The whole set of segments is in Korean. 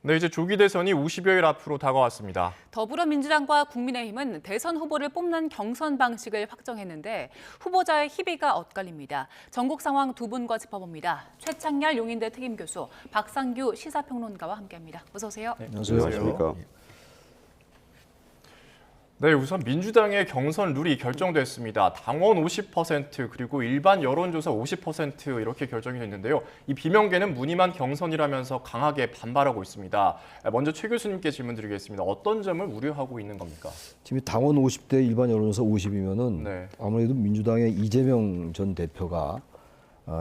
네, 이제 조기 대선이 50여일 앞으로 다가왔습니다. 더불어민주당과 국민의힘은 대선 후보를 뽑는 경선 방식을 확정했는데 후보자의 희비가 엇갈립니다. 전국 상황 두 분과 짚어봅니다. 최창렬 용인대 특임교수, 박상규 시사평론가와 함께합니다. 어서 오세요. 네, 안녕하십니까. 네, 우선 민주당의 경선 룰이 결정됐습니다. 당원 50% 그리고 일반 여론조사 50% 이렇게 결정이 됐는데요. 이 비명계는 무늬만 경선이라면서 강하게 반발하고 있습니다. 먼저 최 교수님께 질문 드리겠습니다. 어떤 점을 우려하고 있는 겁니까? 지금 당원 50대 일반 여론조사 50이면은 네. 아무래도 민주당의 이재명 전 대표가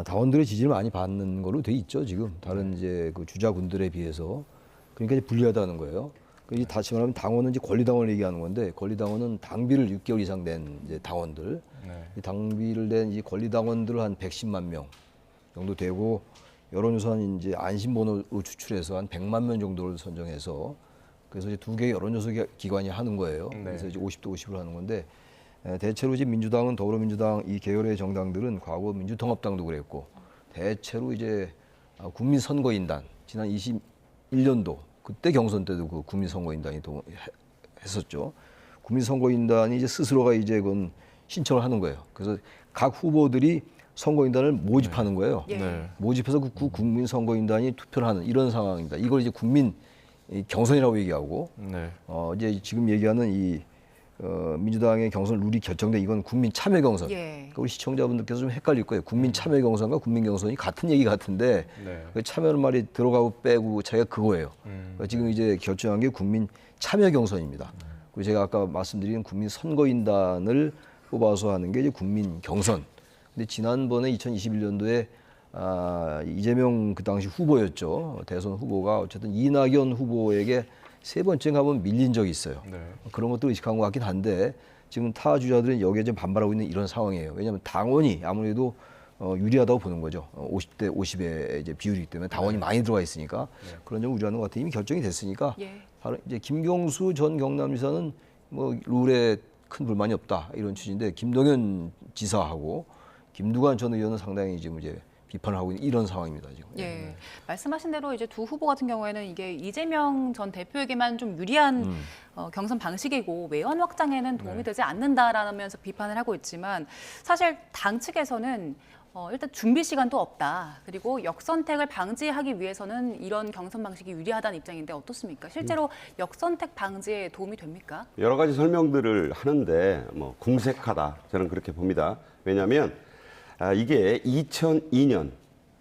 당원들의 지지를 많이 받는 걸로 돼 있죠. 지금 다른 이제 그 주자군들에 비해서. 그러니까 이제 불리하다는 거예요. 이 다시 말하면 당원은 이제 권리당원을 얘기하는 건데, 권리당원은 당비를 6개월 이상 된 이제 당원들, 네. 이 당비를 낸 이 권리당원들 한 110만 명 정도 되고, 여론조사는 이제 안심번호로 추출해서 한 100만 명 정도를 선정해서, 그래서 이제 두 개의 여론조사 기관이 하는 거예요. 네. 그래서 이제 50대 50으로 하는 건데, 대체로 이제 민주당은 더불어민주당 이 계열의 정당들은 과거 민주통합당도 그랬고, 대체로 이제 국민선거인단 지난 21년도 그때 경선 때도 그 국민선거인단이 했었죠. 국민선거인단이 이제 스스로가 이제 그건 신청을 하는 거예요. 그래서 각 후보들이 선거인단을 모집하는 거예요. 네. 모집해서 그 국민선거인단이 투표를 하는 이런 상황입니다. 이걸 이제 국민 경선이라고 얘기하고, 네. 이제 지금 얘기하는 이 민주당의 경선 룰이 결정된 이건 국민 참여 경선. 예. 그러니까 우리 시청자분들께서 좀 헷갈릴 거예요. 국민 참여 경선과 국민 경선이 같은 얘기 같은데, 네. 그 참여는 말이 들어가고 빼고 차이가 그거예요. 그러니까 지금 이제 결정한 게 국민 참여 경선입니다. 그리고 제가 아까 말씀드린 국민 선거인단을 뽑아서 하는 게 이제 국민 경선. 근데 지난번에 2021년도에 이재명 그 당시 후보였죠. 대선 후보가 어쨌든 이낙연 후보에게 세 번째인가 한번 밀린 적이 있어요. 네. 그런 것도 의식한 것 같긴 한데, 지금 타 주자들은 여기에 좀 반발하고 있는 이런 상황이에요. 왜냐하면 당원이 아무래도 유리하다고 보는 거죠. 50대 50의 이제 비율이기 때문에 당원이 많이 들어가 있으니까 그런 점 우려하는 것 같아요. 이미 결정이 됐으니까. 예. 바로 이제 김경수 전 경남지사는 뭐 룰에 큰 불만이 없다 이런 취지인데, 김동연 지사하고 김두관 전 의원은 상당히 지금 이제 비판을 하고 있는 이런 상황입니다 지금. 예. 말씀하신 대로 이제 두 후보 같은 경우에는 이게 이재명 전 대표에게만 좀 유리한 경선 방식이고 외연 확장에는 도움이 되지 않는다라면서 비판을 하고 있지만, 사실 당 측에서는 일단 준비 시간도 없다. 그리고 역선택을 방지하기 위해서는 이런 경선 방식이 유리하다는 입장인데 어떻습니까? 실제로 역선택 방지에 도움이 됩니까? 여러 가지 설명들을 하는데 뭐 궁색하다, 저는 그렇게 봅니다. 왜냐하면 이게 2002년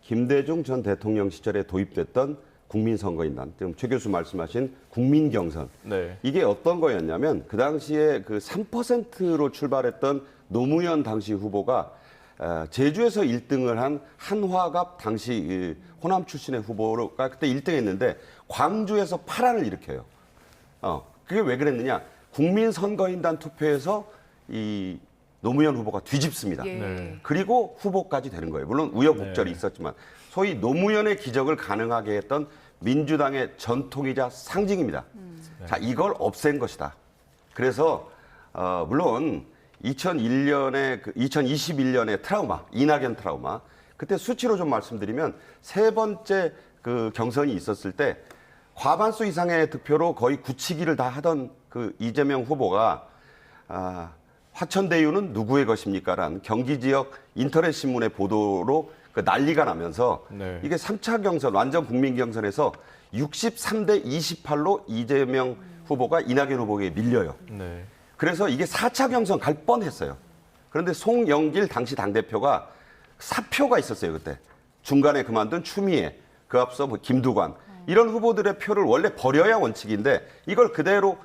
김대중 전 대통령 시절에 도입됐던 국민선거인단, 지금 최 교수 말씀하신 국민경선. 네. 이게 어떤 거였냐면 그 당시에 그 3%로 출발했던 노무현 당시 후보가 제주에서 1등을 한 한화갑 당시 호남 출신의 후보가 그때 1등했는데 광주에서 파란을 일으켜요. 그게 왜 그랬느냐? 국민선거인단 투표에서 이 노무현 후보가 뒤집습니다. 예. 네. 그리고 후보까지 되는 거예요. 물론 우여곡절이 있었지만 소위 노무현의 기적을 가능하게 했던 민주당의 전통이자 상징입니다. 자, 이걸 없앤 것이다. 그래서 물론 2021년의 트라우마, 이낙연 트라우마, 그때 수치로 좀 말씀드리면 세 번째 그 경선이 있었을 때 과반수 이상의 득표로 거의 굳히기를 다 하던 그 이재명 후보가 화천대유는 누구의 것입니까? 라는 경기 지역 인터넷 신문의 보도로 그 난리가 나면서 네. 이게 3차 경선, 완전 국민 경선에서 63대 28로 이재명 후보가 이낙연 후보에게 밀려요. 네. 그래서 이게 4차 경선 갈 뻔했어요. 그런데 송영길 당시 당대표가 사표가 있었어요, 그때. 중간에 그만둔 추미애, 그 앞서 뭐 김두관, 이런 후보들의 표를 원래 버려야 원칙인데 이걸 그대로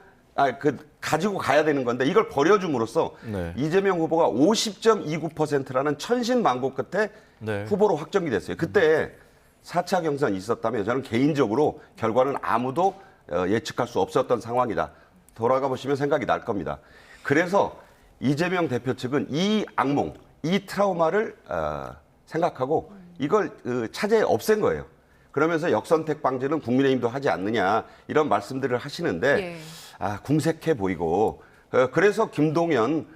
가지고 가야 되는 건데 이걸 버려줌으로써 네. 이재명 후보가 50.29%라는 천신만고 끝에 네. 후보로 확정이 됐어요. 그때 4차 경선이 있었다면 저는 개인적으로 결과는 아무도 예측할 수 없었던 상황이다. 돌아가 보시면 생각이 날 겁니다. 그래서 이재명 대표 측은 이 악몽, 이 트라우마를 생각하고 이걸 차제에 없앤 거예요. 그러면서 역선택 방지는 국민의힘도 하지 않느냐 이런 말씀들을 하시는데 예. 궁색해 보이고 그래서 김동연,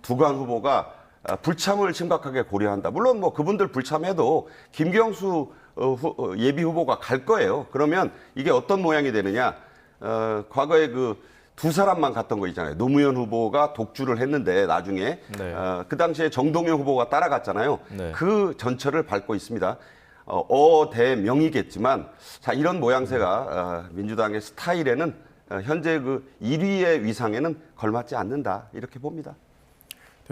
두관 후보가 불참을 심각하게 고려한다. 물론 뭐 그분들 불참해도 김경수 예비 후보가 갈 거예요. 그러면 이게 어떤 모양이 되느냐? 과거에 그 두 사람만 갔던 거 있잖아요. 노무현 후보가 독주를 했는데 나중에 네. 그 당시에 정동영 후보가 따라갔잖아요. 네. 그 전철을 밟고 있습니다. 어대명이겠지만 자 이런 모양새가 민주당의 스타일에는 현재 그 1위의 위상에는 걸맞지 않는다 이렇게 봅니다.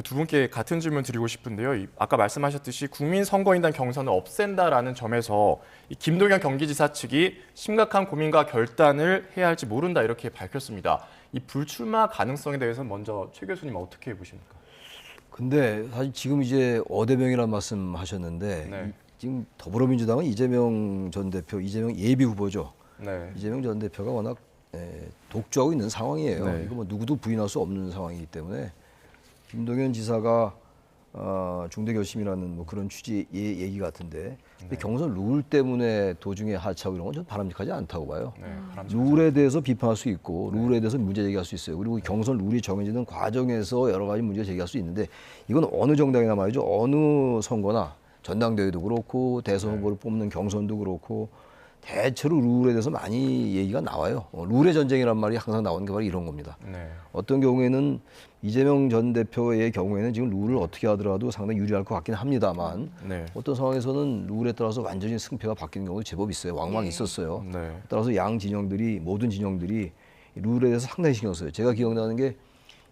두 분께 같은 질문 드리고 싶은데요. 아까 말씀하셨듯이 국민선거인단 경선을 없앤다라는 점에서 이 김동연 경기지사 측이 심각한 고민과 결단을 해야 할지 모른다 이렇게 밝혔습니다. 이 불출마 가능성에 대해서는 먼저 최 교수님 어떻게 보십니까? 근데 사실 지금 이제 어대명이라는 말씀하셨는데 네. 지금 더불어민주당은 이재명 전 대표, 이재명 예비 후보죠. 네. 이재명 전 대표가 워낙 독주하고 있는 상황이에요. 네. 이거 뭐 누구도 부인할 수 없는 상황이기 때문에 김동연 지사가 중대 결심이라는 뭐 그런 취지의 얘기 같은데 근데 경선 룰 때문에 도중에 하차하고 이런 건 좀 바람직하지 않다고 봐요. 네, 룰에 대해서 비판할 수 있고 룰에 대해서 문제 제기할 수 있어요. 그리고 경선 룰이 정해지는 과정에서 여러 가지 문제 제기할 수 있는데 이건 어느 정당이나 말이죠. 어느 선거나 전당대회도 그렇고 대선 후보를 뽑는 경선도 그렇고 대체로 룰에 대해서 많이 얘기가 나와요. 룰의 전쟁이란 말이 항상 나오는 게 바로 이런 겁니다. 네. 어떤 경우에는 이재명 전 대표의 경우에는 지금 룰을 어떻게 하더라도 상당히 유리할 것 같긴 합니다만 네. 어떤 상황에서는 룰에 따라서 완전히 승패가 바뀌는 경우도 제법 있어요. 왕왕 있었어요. 네. 따라서 양 진영들이 모든 진영들이 룰에 대해서 상당히 신경 써요. 제가 기억나는 게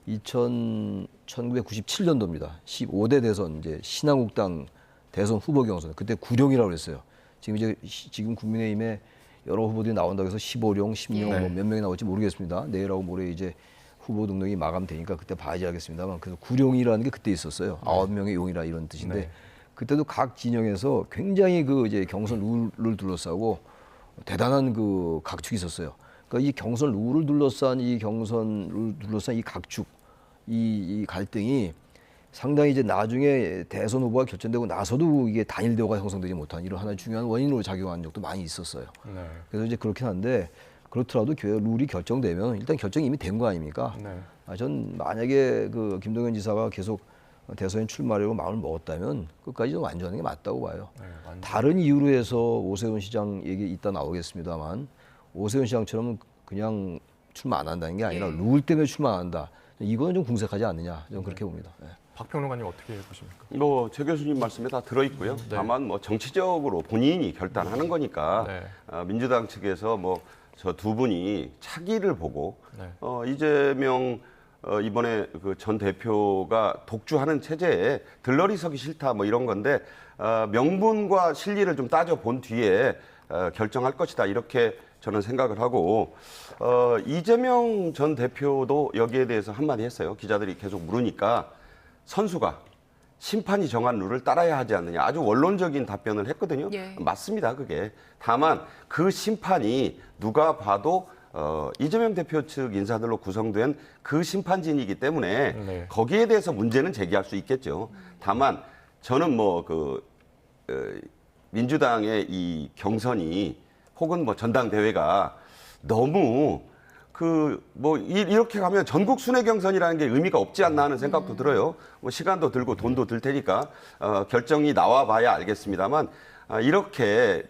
1997년도입니다. 15대 대선 이제 신한국당 대선 후보 경선 그때 구룡이라고 그랬어요. 지금 국민의힘에 여러 후보들이 나온다고 해서 15룡, 10룡 네. 뭐 몇 명이 나올지 모르겠습니다. 내일하고 모레 이제 후보 등록이 마감되니까 그때 봐야지 알겠습니다만 그래서 구룡이라는 게 그때 있었어요. 9명의 용이라 이런 뜻인데 네. 그때도 각 진영에서 굉장히 그 이제 경선 룰을 둘러싸고 대단한 그 각축이 있었어요. 그러니까 이 경선 룰을 둘러싼 이 각축, 이 갈등이 상당히 이제 나중에 대선 후보가 결정되고 나서도 이게 단일 대우가 형성되지 못한 이런 하나의 중요한 원인으로 작용한 적도 많이 있었어요. 네. 그래서 이제 그렇긴 한데 그렇더라도 룰이 결정되면 일단 결정이 이미 된 거 아닙니까? 네. 전 만약에 그 김동연 지사가 계속 대선에 출마하려고 마음을 먹었다면 끝까지 좀 완주하는 게 맞다고 봐요. 네, 완전. 다른 이유로 해서 오세훈 시장 얘기 이따 나오겠습니다만 오세훈 시장처럼 그냥 출마 안 한다는 게 아니라 예. 룰 때문에 출마 안 한다. 이거는 좀 궁색하지 않느냐. 저는 그렇게 봅니다. 네. 박 평론가님 어떻게 보십니까? 뭐 최 교수님 말씀에 다 들어 있고요. 네. 다만 뭐 정치적으로 본인이 결단하는 거니까 네. 민주당 측에서 뭐 저 두 분이 차기를 보고 네. 이재명 이번에 그 전 대표가 독주하는 체제에 들러리 서기 싫다 뭐 이런 건데 명분과 실리를 좀 따져 본 뒤에 결정할 것이다 이렇게 저는 생각을 하고 이재명 전 대표도 여기에 대해서 한마디 했어요. 기자들이 계속 물으니까 선수가 심판이 정한 룰을 따라야 하지 않느냐 아주 원론적인 답변을 했거든요. 예. 맞습니다. 그게 다만 그 심판이 누가 봐도 이재명 대표 측 인사들로 구성된 그 심판진이기 때문에 네. 거기에 대해서 문제는 제기할 수 있겠죠. 다만 저는 뭐 민주당의 이 경선이 혹은 뭐 전당대회가 너무 이렇게 가면 전국 순회 경선이라는 게 의미가 없지 않나 하는 생각도 들어요. 뭐 시간도 들고 돈도 들 테니까 결정이 나와 봐야 알겠습니다만 이렇게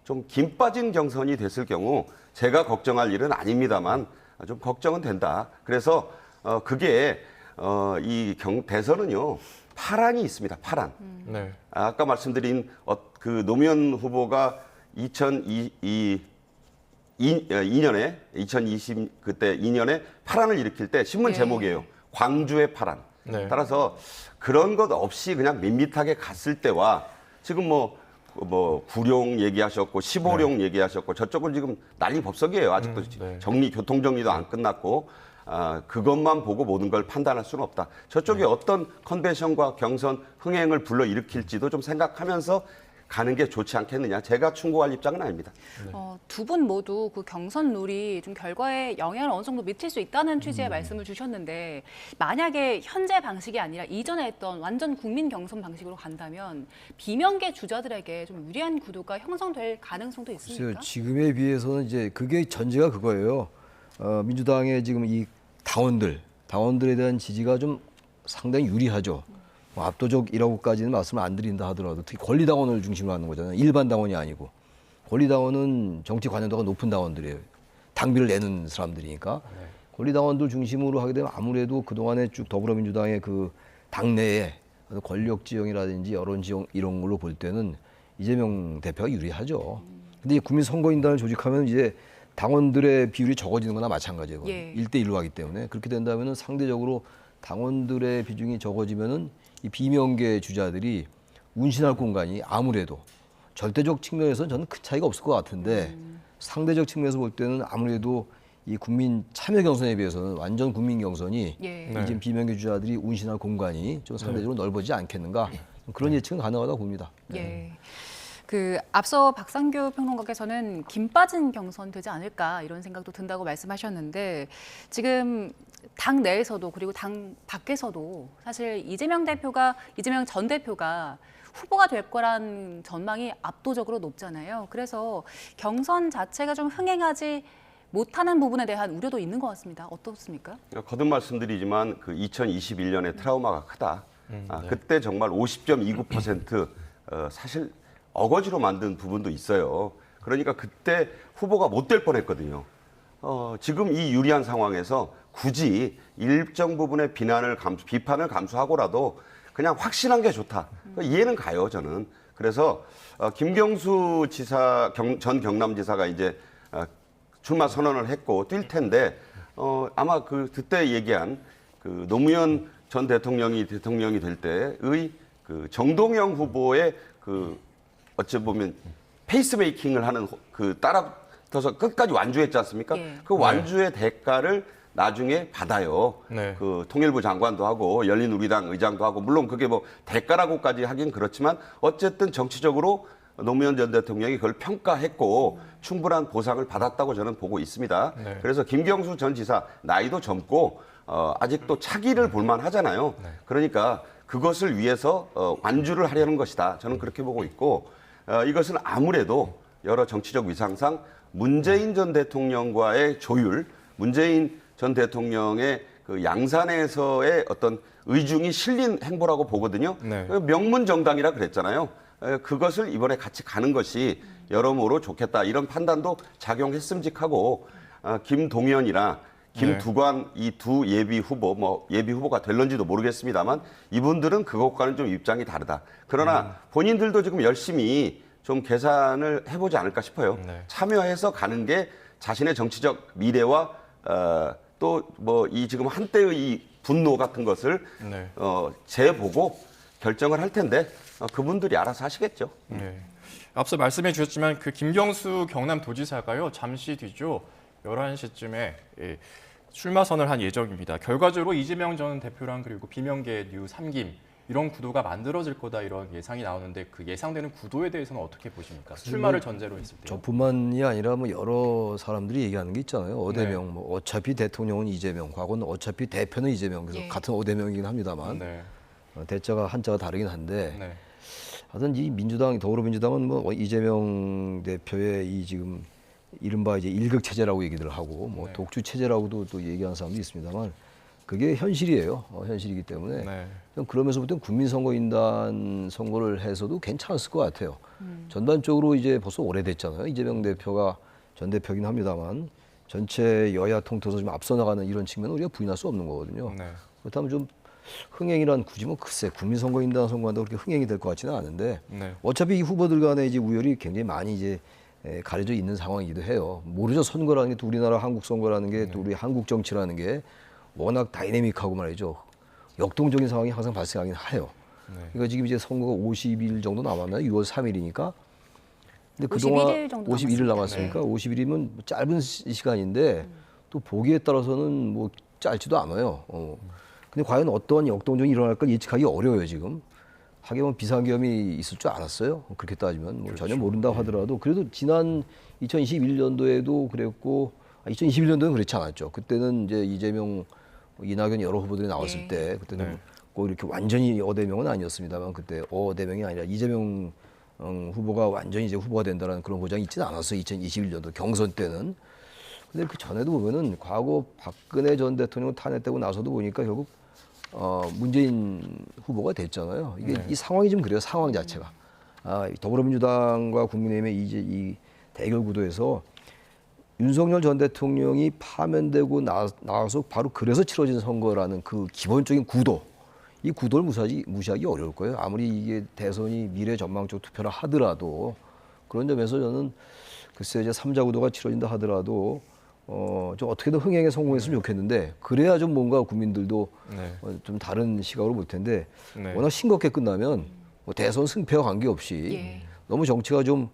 좀 김 빠진 경선이 됐을 경우 제가 걱정할 일은 아닙니다만 좀 걱정은 된다. 그래서 그게 대선은요 파란이 있습니다. 파란. 네. 아까 말씀드린 그 노무현 후보가 2020 그때 2년에 파란을 일으킬 때 신문 네. 제목이에요. 광주의 파란. 네. 따라서 그런 것 없이 그냥 밋밋하게 갔을 때와 지금 뭐 구룡 얘기하셨고 15룡 얘기하셨고 저쪽은 지금 난리 법석이에요. 아직도 네. 교통 정리도 안 끝났고 그것만 보고 모든 걸 판단할 수는 없다. 저쪽에 어떤 컨벤션과 경선 흥행을 불러일으킬지도 좀 생각하면서 가는 게 좋지 않겠느냐. 제가 충고할 입장은 아닙니다. 두 분 모두 그 경선 룰이 좀 결과에 영향을 어느 정도 미칠 수 있다는 취지의 말씀을 주셨는데 만약에 현재 방식이 아니라 이전에 했던 완전 국민 경선 방식으로 간다면 비명계 주자들에게 좀 유리한 구도가 형성될 가능성도 있습니까? 글쎄요, 지금에 비해서는 이제 그게 전제가 그거예요. 민주당의 지금 이 당원들에 대한 지지가 좀 상당히 유리하죠. 뭐 압도적이라고까지는 말씀을 안 드린다 하더라도 특히 권리당원을 중심으로 하는 거잖아요. 일반 당원이 아니고. 권리당원은 정치 관여도가 높은 당원들이에요. 당비를 내는 사람들이니까. 권리당원들 중심으로 하게 되면 아무래도 그동안에 쭉 더불어민주당의 그 당내에 권력 지형이라든지 여론 지형 이런 걸로 볼 때는 이재명 대표가 유리하죠. 근데 이 국민선거인단을 조직하면 이제 당원들의 비율이 적어지는 거나 마찬가지예요. 예. 1대1로 하기 때문에. 그렇게 된다면은 상대적으로 당원들의 비중이 적어지면은 이 비명계 주자들이 운신할 공간이 아무래도 절대적 측면에서는 저는 큰 차이가 없을 것 같은데 상대적 측면에서 볼 때는 아무래도 이 국민 참여 경선에 비해서는 완전 국민 경선이 예. 네. 이제 비명계 주자들이 운신할 공간이 좀 상대적으로 넓어지지 않겠는가 그런 예측은 가능하다고 봅니다. 예. 그 앞서 박상규 평론가께서는 김 빠진 경선 되지 않을까 이런 생각도 든다고 말씀하셨는데 지금 당 내에서도 그리고 당 밖에서도 사실 이재명 전 대표가 후보가 될 거란 전망이 압도적으로 높잖아요. 그래서 경선 자체가 좀 흥행하지 못하는 부분에 대한 우려도 있는 것 같습니다. 어떻습니까? 거듭 말씀드리지만 그 2021년의 트라우마가 크다. 그때 정말 50.29% 사실 어거지로 만든 부분도 있어요. 그러니까 그때 후보가 못 될 뻔했거든요. 지금 이 유리한 상황에서 굳이 일정 부분의 비판을 감수하고라도 그냥 확신한 게 좋다. 이해는 가요, 저는. 그래서 김경수 전 경남지사가 이제 출마 선언을 했고 뛸 텐데 아마 그때 얘기한 그 노무현 전 대통령이 될 때의 그 정동영 후보의 그 어찌 보면 페이스메이킹을 하는 그 따라서 끝까지 완주했지 않습니까? 예. 그 완주의 대가를 나중에 받아요. 네. 그 통일부 장관도 하고 열린우리당 의장도 하고 물론 그게 뭐 대가라고까지 하긴 그렇지만 어쨌든 정치적으로 노무현 전 대통령이 그걸 평가했고 충분한 보상을 받았다고 저는 보고 있습니다. 네. 그래서 김경수 전 지사 나이도 젊고 아직도 차기를 볼만 하잖아요. 그러니까 그것을 위해서 완주를 하려는 것이다. 저는 그렇게 보고 있고 이것은 아무래도 여러 정치적 위상상 문재인 전 대통령과의 조율, 문재인 전 대통령의 그 양산에서의 어떤 의중이 실린 행보라고 보거든요. 네. 명문 정당이라 그랬잖아요. 그것을 이번에 같이 가는 것이 여러모로 좋겠다. 이런 판단도 작용했음직하고 김동연이나 김두관 이 두 예비 후보, 뭐 예비 후보가 될런지도 모르겠습니다만 이분들은 그것과는 좀 입장이 다르다. 그러나 본인들도 지금 열심히 좀 계산을 해보지 않을까 싶어요. 네. 참여해서 가는 게 자신의 정치적 미래와 또 뭐 이 지금 한때의 이 분노 같은 것을 네. 재보고 결정을 할 텐데 그분들이 알아서 하시겠죠. 네. 앞서 말씀해 주셨지만 그 김경수 경남도지사가요. 잠시 뒤죠. 11시쯤에 출마 선언을 한 예정입니다. 결과적으로 이재명 전 대표랑 그리고 비명계 뉴 삼김 이런 구도가 만들어질 거다 이런 예상이 나오는데 그 예상되는 구도에 대해서는 어떻게 보십니까? 출마를 전제로 했을 때. 저뿐만이 아니라 뭐 여러 사람들이 얘기하는 게 있잖아요. 어대명, 뭐 어차피 대통령은 이재명, 과거는 어차피 대표는 이재명, 그래서 예. 같은 어대명이긴 합니다만 네. 대자가 한자가 다르긴 한데 네. 하여튼 이 더불어민주당은 뭐 이재명 대표의 이 지금 이른바 이제 일극 체제라고 얘기들 하고 뭐 네. 독주 체제라고도 또 얘기하는 사람도 있습니다만 그게 현실이에요. 현실이기 때문에 네. 그러면서부터 국민선거인단 선거를 해서도 괜찮았을 것 같아요. 전반적으로 이제 벌써 오래됐잖아요. 이재명 대표가 전 대표긴 합니다만 전체 여야 통틀어서 좀 앞서 나가는 이런 측면은 우리가 부인할 수 없는 거거든요. 네. 그렇다면 좀 흥행이란 굳이 뭐 글쎄 국민선거인단 선거한다고 그렇게 흥행이 될 것 같지는 않은데 네. 어차피 이 후보들 간의 이제 우열이 굉장히 많이 이제 가려져 있는 상황이기도 해요. 모르죠. 선거라는 게 또 우리나라 한국 선거라는 게 또 우리 한국 정치라는 게 워낙 다이내믹하고 말이죠. 역동적인 상황이 항상 발생하긴 해요. 그러니까 지금 이제 선거가 50일 정도 남았나요? 6월 3일이니까. 근데 51일 정도 51일 남았습니다. 남았으니까 51일이면 짧은 시간인데 또 보기에 따라서는 뭐 짧지도 않아요. 근데 과연 어떤 역동적이 일어날까 예측하기 어려워요, 지금. 하게 보면 비상계엄이 있을 줄 알았어요. 그렇게 따지면 뭐 전혀 모른다고 하더라도 그래도 지난 2021년도에도 그랬고 2021년도는 그렇지 않았죠. 그때는 이제 이재명, 이낙연 여러 후보들이 나왔을 네. 때 그때는 네. 꼭 이렇게 완전히 어대명은 아니었습니다만 그때 어대명이 아니라 이재명 후보가 완전히 이제 후보가 된다는 그런 보장이 있지는 않았어요. 2021년도 경선 때는. 근데 그 전에도 보면은 과거 박근혜 전 대통령 탄핵되고 나서도 보니까 결국 문재인 후보가 됐잖아요. 이게 이 상황이 좀 그래요. 상황 자체가. 더불어민주당과 국민의힘의 이제 이 대결 구도에서 윤석열 전 대통령이 파면되고 나와서 바로 그래서 치러진 선거라는 그 기본적인 구도, 이 구도를 무시하기 어려울 거예요. 아무리 이게 대선이 미래 전망적 투표라 하더라도 그런 점에서 저는 글쎄 이제 3자 구도가 치러진다 하더라도 좀 어떻게든 흥행에 성공했으면 좋겠는데 그래야 좀 뭔가 국민들도 좀 다른 시각으로 볼 텐데 워낙 싱겁게 끝나면 뭐 대선 승패와 관계없이 너무 정치가 좀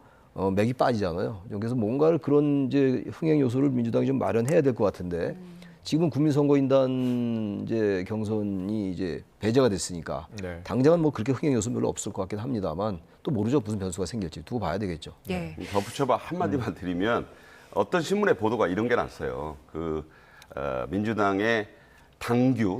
맥이 빠지잖아요. 그래서 뭔가를 그런 이제 흥행 요소를 민주당이 좀 마련해야 될 것 같은데 지금은 국민선거인단 이제 경선이 이제 배제가 됐으니까 당장은 뭐 그렇게 흥행 요소 별로 없을 것 같긴 합니다만 또 모르죠. 무슨 변수가 생길지 두고 봐야 되겠죠. 덧붙여봐 한마디만 드리면 어떤 신문의 보도가 이런 게 났어요. 민주당의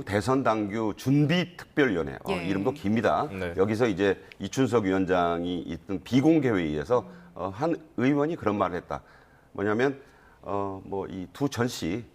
대선 당규 준비특별위원회 이름도 깁니다. 여기서 이제 이춘석 위원장이 있던 비공개 회의에서 한 의원이 그런 말을 했다. 뭐냐면 뭐 이 두 전씨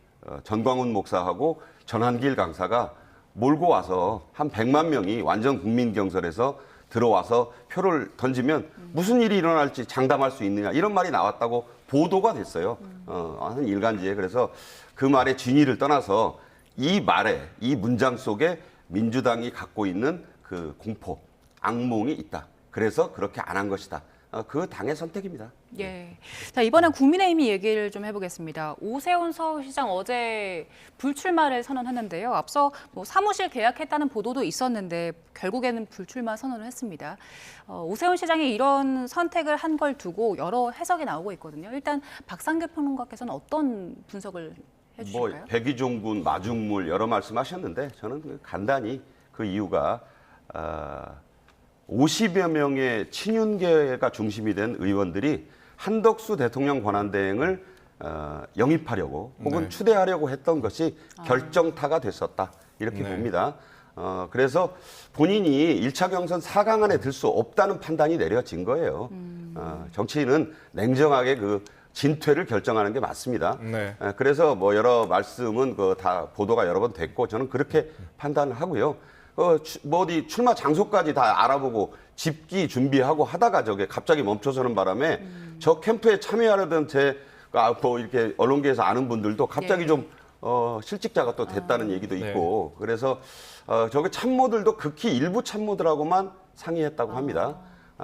전광훈 목사하고 전한길 강사가 몰고 와서 한 100만 명이 완전 국민 경선에서 들어와서 표를 던지면 무슨 일이 일어날지 장담할 수 있느냐 이런 말이 나왔다고 보도가 됐어요. 한 일간지에. 그래서 그 말의 진위를 떠나서 이 말에 이 문장 속에 민주당이 갖고 있는 그 공포, 악몽이 있다. 그래서 그렇게 안 한 것이다. 그 당의 선택입니다. 자, 이번엔 국민의힘이 얘기를 좀 해보겠습니다. 오세훈 서울시장 어제 불출마를 선언했는데요. 앞서 뭐 사무실 계약했다는 보도도 있었는데 결국에는 불출마 선언을 했습니다. 오세훈 시장이 이런 선택을 한 걸 두고 여러 해석이 나오고 있거든요. 일단 박상규 평론가께서는 어떤 분석을 해주실까요? 뭐 백의종군, 마중물 여러 말씀하셨는데 저는 간단히 그 이유가 50여 명의 친윤계가 중심이 된 의원들이 한덕수 대통령 권한대행을 영입하려고 혹은 추대하려고 했던 것이 결정타가 됐었다. 이렇게 봅니다. 그래서 본인이 1차 경선 4강 안에 들 수 없다는 판단이 내려진 거예요. 정치인은 냉정하게 그 진퇴를 결정하는 게 맞습니다. 그래서 뭐 여러 말씀은 다 보도가 여러 번 됐고 저는 그렇게 판단을 하고요. 뭐 어디 출마 장소까지 다 알아보고 집기 준비하고 하다가 저게 갑자기 멈춰서는 바람에 저 캠프에 참여하려던 뭐 이렇게 언론계에서 아는 분들도 갑자기 좀 실직자가 또 됐다는 얘기도 있고 그래서 저게 참모들도 극히 일부 참모들하고만 상의했다고 합니다.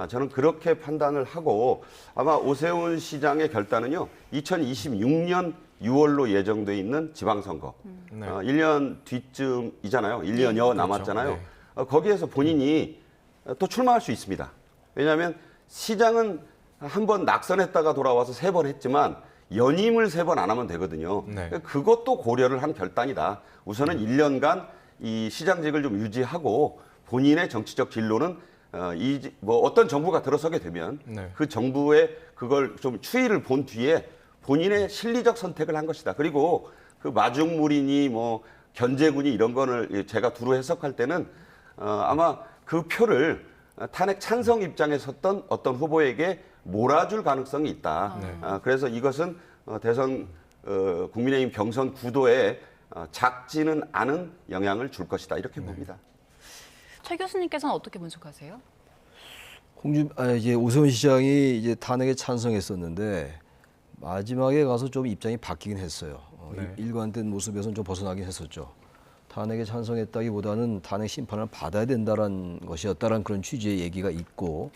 저는 그렇게 판단을 하고 아마 오세훈 시장의 결단은요 2026년 6월로 예정돼 있는 지방선거 1년 뒤쯤이잖아요. 1년여 남았잖아요. 거기에서 본인이 또 출마할 수 있습니다. 왜냐하면 시장은 한 번 낙선했다가 돌아와서 3번 했지만 연임을 3번 안 하면 되거든요. 그것도 고려를 한 결단이다. 우선은 1년간 이 시장직을 좀 유지하고 본인의 정치적 진로는 뭐 어떤 정부가 들어서게 되면 그 정부의 그걸 좀 추이를 본 뒤에 본인의 실리적 선택을 한 것이다. 그리고 그 마중물이니 뭐 견제군이 이런 거를 제가 두루 해석할 때는 아마 그 표를 탄핵 찬성 입장에 섰던 어떤 후보에게 몰아줄 가능성이 있다. 그래서 이것은 대선 국민의힘 경선 구도에 작지는 않은 영향을 줄 것이다. 이렇게 봅니다. 최 교수님께서는 어떻게 분석하세요? 이제 오세훈 시장이 이제 탄핵에 찬성했었는데 마지막에 가서 좀 입장이 바뀌긴 했어요. 일관된 모습에서는 좀 벗어나긴 했었죠. 탄핵에 찬성했다기보다는 탄핵 심판을 받아야 된다는 것이었다라는 그런 취지의 얘기가 있고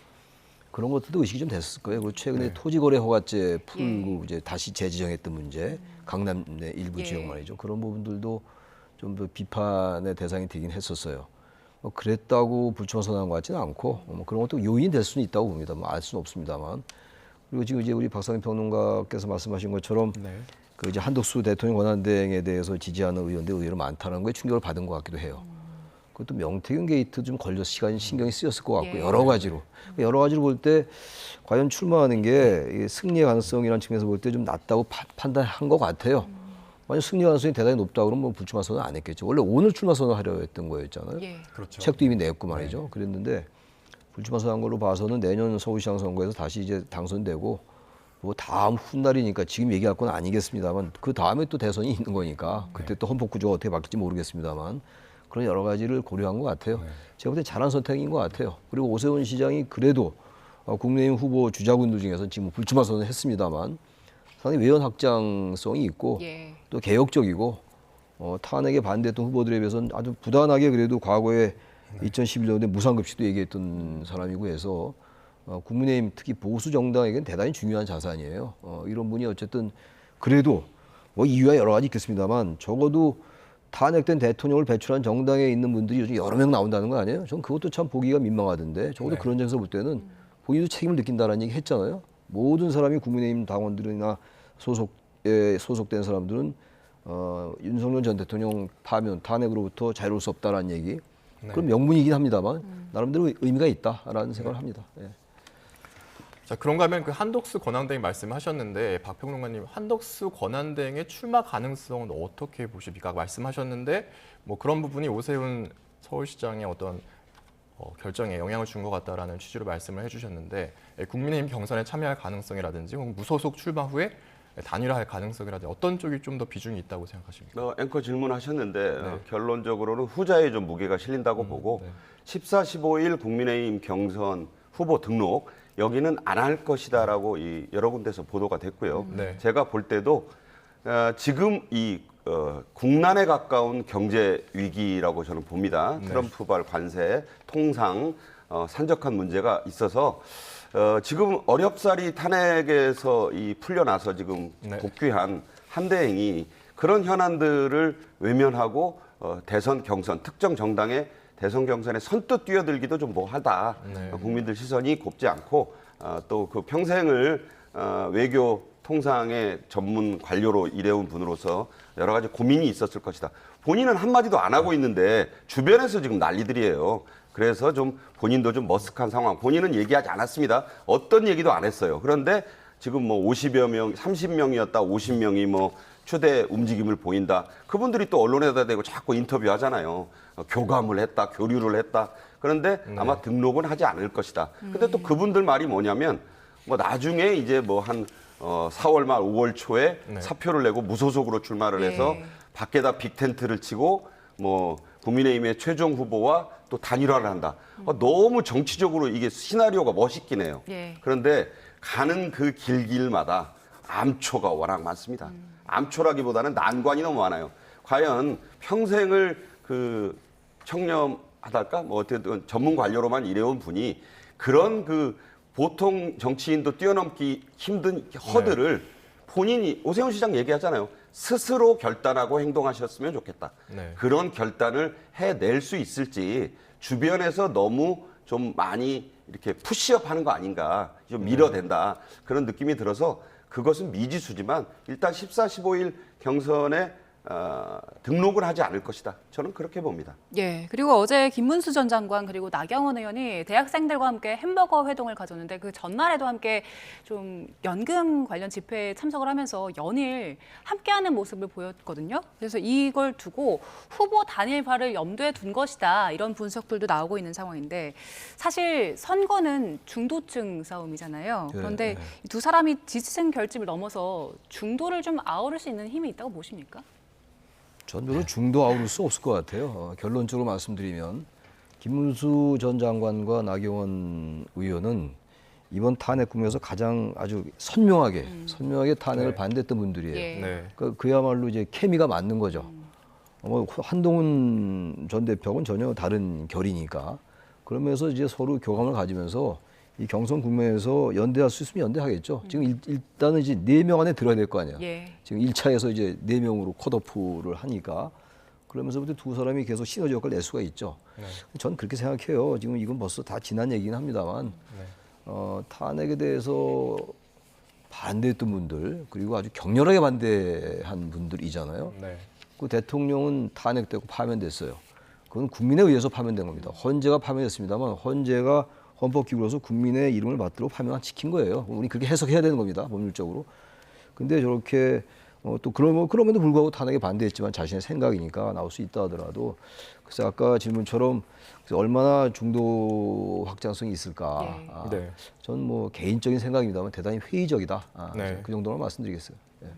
그런 것들도 의식이 좀 됐을 거예요. 그리고 최근에 토지거래 허가제 풀고 이제 다시 재지정했던 문제, 강남 내 일부 지역 말이죠. 그런 부분들도 좀 더 비판의 대상이 되긴 했었어요. 그랬다고 불출마 선언한 것 같지는 않고 뭐 그런 것도 요인이 될 수는 있다고 봅니다. 뭐 알 수는 없습니다만. 그리고 지금 이제 우리 박상현 평론가께서 말씀하신 것처럼 그 이제 한덕수 대통령 권한대행에 대해서 지지하는 의원들이 의외로 많다는 거에 충격을 받은 것 같기도 해요. 그것도 명태균 게이트 좀 걸려서 시간이 신경이 쓰였을 것 같고 여러 가지로 볼 때 과연 출마하는 게 승리의 가능성이라는 측면에서 볼 때 좀 낮다고 판단한 것 같아요. 만약 승리 가능성이 대단히 높다 그러면 뭐 불출마 선언 안 했겠죠. 원래 오늘 출마 선언하려 했던 거였잖아요. 그렇죠. 책도 이미 냈고 말이죠. 그랬는데 불출마 선언한 걸로 봐서는 내년 서울시장 선거에서 다시 이제 당선되고 뭐 다음 훗날이니까 지금 얘기할 건 아니겠습니다만 그 다음에 또 대선이 있는 거니까 그때 또 헌법 구조가 어떻게 바뀔지 모르겠습니다만 그런 여러 가지를 고려한 것 같아요. 제가 볼 때 잘한 선택인 것 같아요. 그리고 오세훈 시장이 그래도 국민의힘 후보 주자군들 중에서 지금 불출마 선언했습니다만 상당히 외연 확장성이 있고 예. 또 개혁적이고 탄핵에 반대했던 후보들에 비해서는 아주 부단하게 그래도 과거에 2011년에 무상급식도 얘기했던 사람이고 해서 국민의힘 특히 보수 정당에게는 대단히 중요한 자산이에요. 이런 분이 어쨌든 그래도 뭐 이유야 여러 가지 있겠습니다만 적어도 탄핵된 대통령을 배출한 정당에 있는 분들이 요즘 여러 명 나온다는 거 아니에요? 전 그것도 참 보기가 민망하던데 적어도 네. 그런 점에서 볼 때는 본인도 책임을 느낀다는 얘기 했잖아요. 모든 사람이 국민의힘 당원들이나 소속된 사람들은 윤석열 전 대통령 파면 탄핵으로부터 자유로울 수 없다라는 얘기. 네. 그럼 명분이긴 합니다만 나름대로 의미가 있다라는 생각을 합니다. 예. 자, 그런가 하면 그 한덕수 권한대행 말씀하셨는데 박평론가님 한덕수 권한대행의 출마 가능성은 어떻게 보십니까? 말씀하셨는데 뭐 그런 부분이 오세훈 서울시장의 어떤 결정에 영향을 준 것 같다라는 취지로 말씀을 해주셨는데 국민의힘 경선에 참여할 가능성이라든지 혹은 무소속 출마 후에 단일화할 가능성이라든지 어떤 쪽이 좀 더 비중이 있다고 생각하십니까? 앵커 질문하셨는데 네. 결론적으로는 후자에 좀 무게가 실린다고 보고 네. 14, 15일 국민의힘 경선 후보 등록 여기는 안 할 것이다라고 이 여러 군데서 보도가 됐고요. 네. 제가 볼 때도 지금 이 국난에 가까운 경제 위기라고 저는 봅니다. 네. 트럼프발 관세, 통상 산적한 문제가 있어서 지금 어렵사리 탄핵에서 이 풀려나서 지금 네. 복귀한 한대행이 그런 현안들을 외면하고 대선 경선, 특정 정당의 대선 경선에 선뜻 뛰어들기도 좀 뭐하다. 네. 국민들 시선이 곱지 않고 또 그 평생을 외교 통상의 전문 관료로 일해온 분으로서 여러 가지 고민이 있었을 것이다. 본인은 한마디도 안 하고 있는데 주변에서 지금 난리들이에요. 그래서 좀 본인도 좀 머쓱한 상황. 본인은 얘기하지 않았습니다. 어떤 얘기도 안 했어요. 그런데 지금 뭐 50여 명, 30명이었다, 50명이 뭐 추대 움직임을 보인다. 그분들이 또 언론에다 대고 자꾸 인터뷰하잖아요. 교감을 했다, 교류를 했다. 그런데 아마 등록은 하지 않을 것이다. 근데 또 그분들 말이 뭐냐면 뭐 나중에 이제 뭐 한 4월 말 5월 초에 네. 사표를 내고 무소속으로 출마를 해서 예. 밖에다 빅텐트를 치고 뭐 국민의힘의 최종 후보와 또 단일화를 한다. 너무 정치적으로 이게 시나리오가 멋있긴 해요. 예. 그런데 가는 그 길길마다 암초가 워낙 많습니다. 암초라기보다는 난관이 너무 많아요. 과연 평생을 그 청렴하달까? 뭐 어쨌든 전문 관료로만 일해온 분이 그런 그 보통 정치인도 뛰어넘기 힘든 허들을 본인이 오세훈 시장 얘기하잖아요. 스스로 결단하고 행동하셨으면 좋겠다. 네. 그런 결단을 해낼 수 있을지 주변에서 너무 좀 많이 이렇게 푸시업 하는 거 아닌가, 좀 밀어댄다. 그런 느낌이 들어서 그것은 미지수지만 일단 14, 15일 경선에 등록을 하지 않을 것이다. 저는 그렇게 봅니다. 예. 그리고 어제 김문수 전 장관 그리고 나경원 의원이 대학생들과 함께 햄버거 회동을 가졌는데 그 전날에도 함께 좀 연금 관련 집회에 참석을 하면서 연일 함께하는 모습을 보였거든요. 그래서 이걸 두고 후보 단일화를 염두에 둔 것이다. 이런 분석들도 나오고 있는 상황인데 사실 선거는 중도층 싸움이잖아요. 그런데 이 두 사람이 지지층 결집을 넘어서 중도를 좀 아우를 수 있는 힘이 있다고 보십니까? 전 별로 중도 아우를 수 없을 것 같아요. 결론적으로 말씀드리면 김문수 전 장관과 나경원 의원은 이번 탄핵 국면에서 가장 아주 선명하게 탄핵을 네. 반대했던 분들이에요. 예. 네. 그야말로 이제 케미가 맞는 거죠. 한동훈 전 대표하고는 전혀 다른 결이니까 그러면서 이제 서로 교감을 가지면서 이 경선 국면에서 연대할 수 있으면 연대하겠죠. 지금 일단은 이제 4명 안에 들어야 될 거 아니야. 예. 지금 1차에서 이제 4명으로 컷오프를 하니까 그러면서부터 두 사람이 계속 시너지 역할을 낼 수가 있죠. 네. 전 그렇게 생각해요. 지금 이건 벌써 다 지난 얘기긴 합니다만 네. 탄핵에 대해서 반대했던 분들 그리고 아주 격렬하게 반대한 분들이잖아요. 네. 그 대통령은 탄핵되고 파면됐어요. 그건 국민에 의해서 파면된 겁니다. 헌재가 파면됐습니다만 헌재가 헌법기구로서 국민의 이름을 받도록 파면시킨 거예요. 우리 그렇게 해석해야 되는 겁니다. 법률적으로. 근데 저렇게 또 그럼에도 불구하고 탄핵에 반대했지만 자신의 생각이니까 나올 수 있다 하더라도 그래서 아까 질문처럼 얼마나 중도 확장성이 있을까. 예. 네. 전 뭐 개인적인 생각입니다만 대단히 회의적이다. 네. 그 정도로 말씀드리겠어요. 예.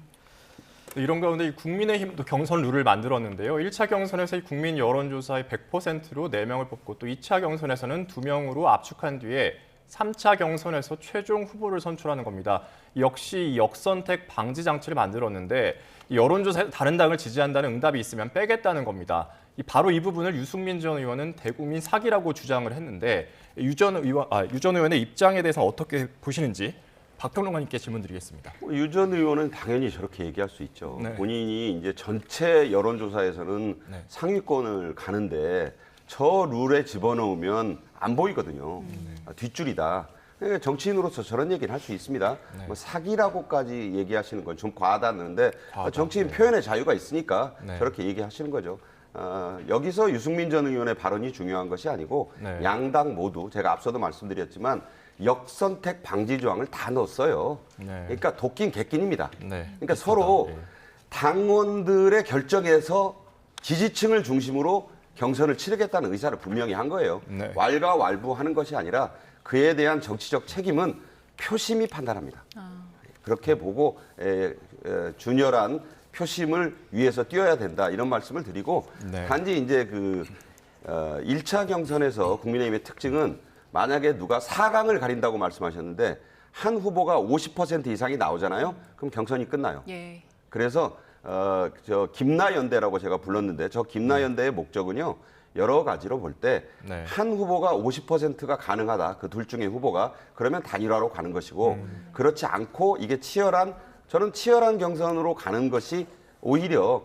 이런 가운데 이 국민의힘도 경선 룰을 만들었는데요. 1차 경선에서 이 국민 여론조사의 100%로 4명을 뽑고 또 2차 경선에서는 2명으로 압축한 뒤에 3차 경선에서 최종 후보를 선출하는 겁니다. 역시 역선택 방지 장치를 만들었는데 이 여론조사에 다른 당을 지지한다는 응답이 있으면 빼겠다는 겁니다. 바로 이 부분을 유승민 전 의원은 대국민 사기라고 주장을 했는데 유 전 의원의 입장에 대해서 어떻게 보시는지 박평론가님께 질문 드리겠습니다. 유 전 의원은 당연히 저렇게 얘기할 수 있죠. 네. 본인이 이제 전체 여론조사에서는 네. 상위권을 가는데 저 룰에 집어넣으면 안 보이거든요. 뒷줄이다. 그러니까 정치인으로서 저런 얘기를 할 수 있습니다. 네. 뭐 사기라고까지 얘기하시는 건 좀 과하다는데 과하다. 정치인 네. 표현의 자유가 있으니까 네. 저렇게 얘기하시는 거죠. 여기서 유승민 전 의원의 발언이 중요한 것이 아니고 네. 양당 모두 제가 앞서도 말씀드렸지만 역선택 방지 조항을 다 넣었어요. 네. 그러니까 도끼는 개낀입니다. 네. 그러니까 서로 네. 당원들의 결정에서 지지층을 중심으로 경선을 치르겠다는 의사를 분명히 한 거예요. 네. 왈가왈부하는 것이 아니라 그에 대한 정치적 책임은 표심이 판단합니다. 그렇게 보고 준열한 표심을 위해서 뛰어야 된다 이런 말씀을 드리고 네. 단지 이제 1차 경선에서 국민의힘의 특징은 만약에 누가 4강을 가린다고 말씀하셨는데 한 후보가 50% 이상이 나오잖아요. 그럼 경선이 끝나요. 예. 그래서 저 김나연대라고 제가 불렀는데 저 김나연대의 목적은요. 여러 가지로 볼 때 한 네. 후보가 50%가 가능하다. 그 둘 중에 후보가 그러면 단일화로 가는 것이고 그렇지 않고 이게 저는 치열한 경선으로 가는 것이 오히려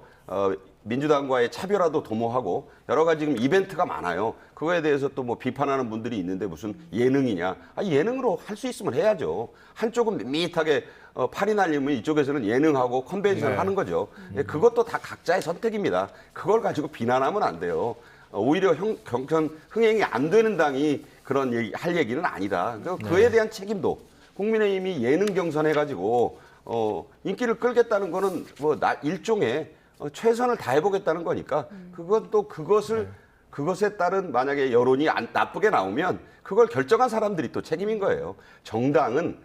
민주당과의 차별화도 도모하고 여러 가지 지금 이벤트가 많아요. 그거에 대해서 또 뭐 비판하는 분들이 있는데 무슨 예능이냐. 예능으로 할 수 있으면 해야죠. 한쪽은 밋밋하게 팔이 날리면 이쪽에서는 예능하고 컨벤션을 네. 하는 거죠. 그것도 다 각자의 선택입니다. 그걸 가지고 비난하면 안 돼요. 오히려 경선 흥행이 안 되는 당이 그런 할 얘기는 아니다. 그에 대한 책임도 국민의힘이 예능 경선 해가지고 인기를 끌겠다는 거는 뭐 일종의 최선을 다해보겠다는 거니까 그것도 그것에 따른 만약에 여론이 나쁘게 나오면 그걸 결정한 사람들이 또 책임인 거예요. 정당은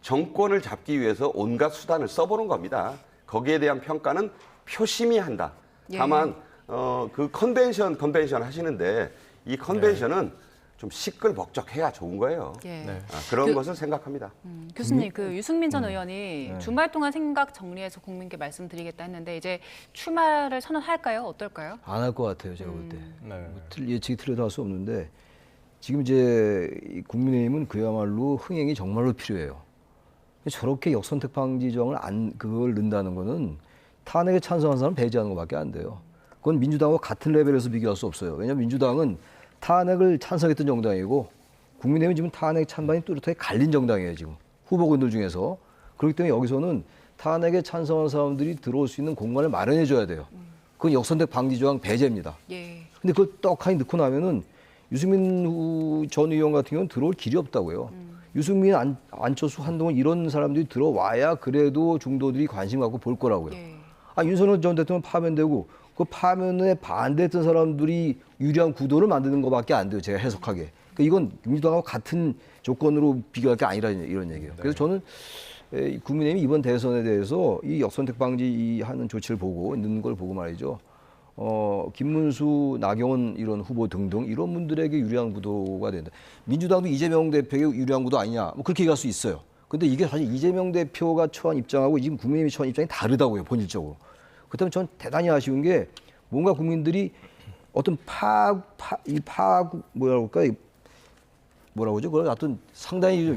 정권을 잡기 위해서 온갖 수단을 써보는 겁니다. 거기에 대한 평가는 표심이 한다. 예. 다만 그 컨벤션 하시는데 이 컨벤션은 좀 시끌벅적해야 좋은 거예요. 예. 네. 그런 것을 생각합니다. 교수님, 그 유승민 전 의원이 주말 동안 생각 정리해서 국민께 말씀드리겠다 했는데 이제 출마를 선언할까요? 어떨까요? 안 할 것 같아요, 제가 볼 때. 네. 예측이 틀려도 할 수 없는데 지금 이제 이 국민의힘은 그야말로 흥행이 정말로 필요해요. 저렇게 역선택 방지 조항을 그걸 넣는다는 거는 탄핵에 찬성한 사람 배제하는 것밖에 안 돼요. 그건 민주당과 같은 레벨에서 비교할 수 없어요. 왜냐하면 민주당은 탄핵을 찬성했던 정당이고 국민의힘은 지금 탄핵 찬반이 뚜렷하게 갈린 정당이에요. 지금 후보군들 중에서. 그렇기 때문에 여기서는 탄핵에 찬성한 사람들이 들어올 수 있는 공간을 마련해 줘야 돼요. 그건 역선택 방지 조항 배제입니다. 예. 근데 그걸 떡하니 넣고 나면은 유승민 전 의원 같은 경우는 들어올 길이 없다고요. 유승민, 안철수, 한동훈 이런 사람들이 들어와야 그래도 중도들이 관심 갖고 볼 거라고요. 예. 윤석열 전 대통령 파면되고 그 파면에 반대했던 사람들이 유리한 구도를 만드는 것밖에 안 돼요. 제가 해석하게. 그러니까 이건 민주당하고 같은 조건으로 비교할 게 아니라 이런 얘기예요. 그래서 저는 국민의힘이 이번 대선에 대해서 이 역선택 방지 하는 조치를 보고 넣는 걸 보고 말이죠. 김문수, 나경원 이런 후보 등등 이런 분들에게 유리한 구도가 된다. 민주당도 이재명 대표에게 유리한 구도 아니냐. 뭐 그렇게 얘기할 수 있어요. 근데 이게 사실 이재명 대표가 처한 입장하고 지금 국민의힘이 처한 입장이 다르다고요. 본질적으로. 그렇다면 전 대단히 아쉬운 게 뭔가 국민들이 어떤 뭐라고 할까? 뭐라고 하죠? 그걸 어떤 상당히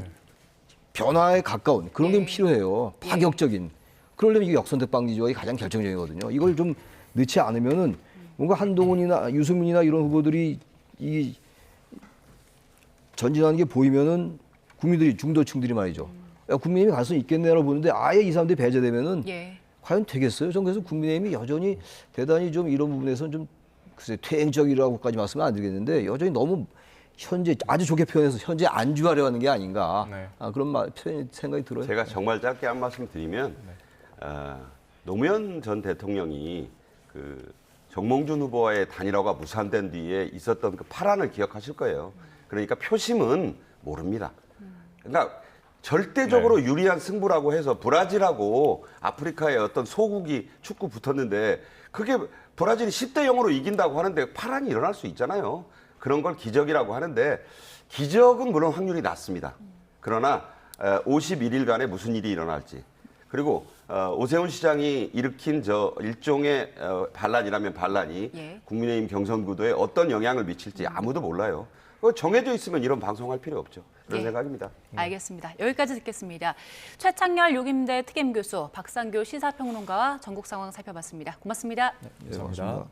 변화에 가까운 그런 게 필요해요. 파격적인. 그러려면 이게 역선택 방지 조항이 가장 결정적이거든요. 이걸 좀 넣지 않으면은 뭔가 한동훈이나 유승민이나 이런 후보들이 이 전진하는 게 보이면은 국민들이 중도층들이 말이죠. 야, 국민의힘이 가능성이 있겠네라고 보는데 아예 이 사람들이 배제되면은 예. 과연 되겠어요? 저는 그래서 국민의힘이 여전히 대단히 좀 이런 부분에서는 좀 글쎄 퇴행적이라고까지 말씀은 안 드리겠는데 여전히 너무 현재 아주 좋게 표현해서 현재 안주하려 하는 게 아닌가 네. 그런 생각이 들어요. 제가 정말 짧게 한 말씀 드리면 노무현 전 대통령이 그 정몽준 후보와의 단일화가 무산된 뒤에 있었던 그 파란을 기억하실 거예요. 그러니까 표심은 모릅니다. 그러니까 절대적으로 유리한 승부라고 해서 브라질하고 아프리카의 어떤 소국이 축구 붙었는데 그게 브라질이 10대 0으로 이긴다고 하는데 파란이 일어날 수 있잖아요. 그런 걸 기적이라고 하는데 기적은 물론 확률이 낮습니다. 그러나 51일간에 무슨 일이 일어날지 그리고 오세훈 시장이 일으킨 저 일종의 반란이라면 반란이 예. 국민의힘 경선 구도에 어떤 영향을 미칠지 아무도 몰라요. 그거 정해져 있으면 이런 방송할 필요 없죠. 그런 예. 생각입니다. 알겠습니다. 여기까지 듣겠습니다. 최창렬 요김대 특임교수, 박상교 시사평론가와 전국 상황 살펴봤습니다. 고맙습니다. 예, 고맙습니다.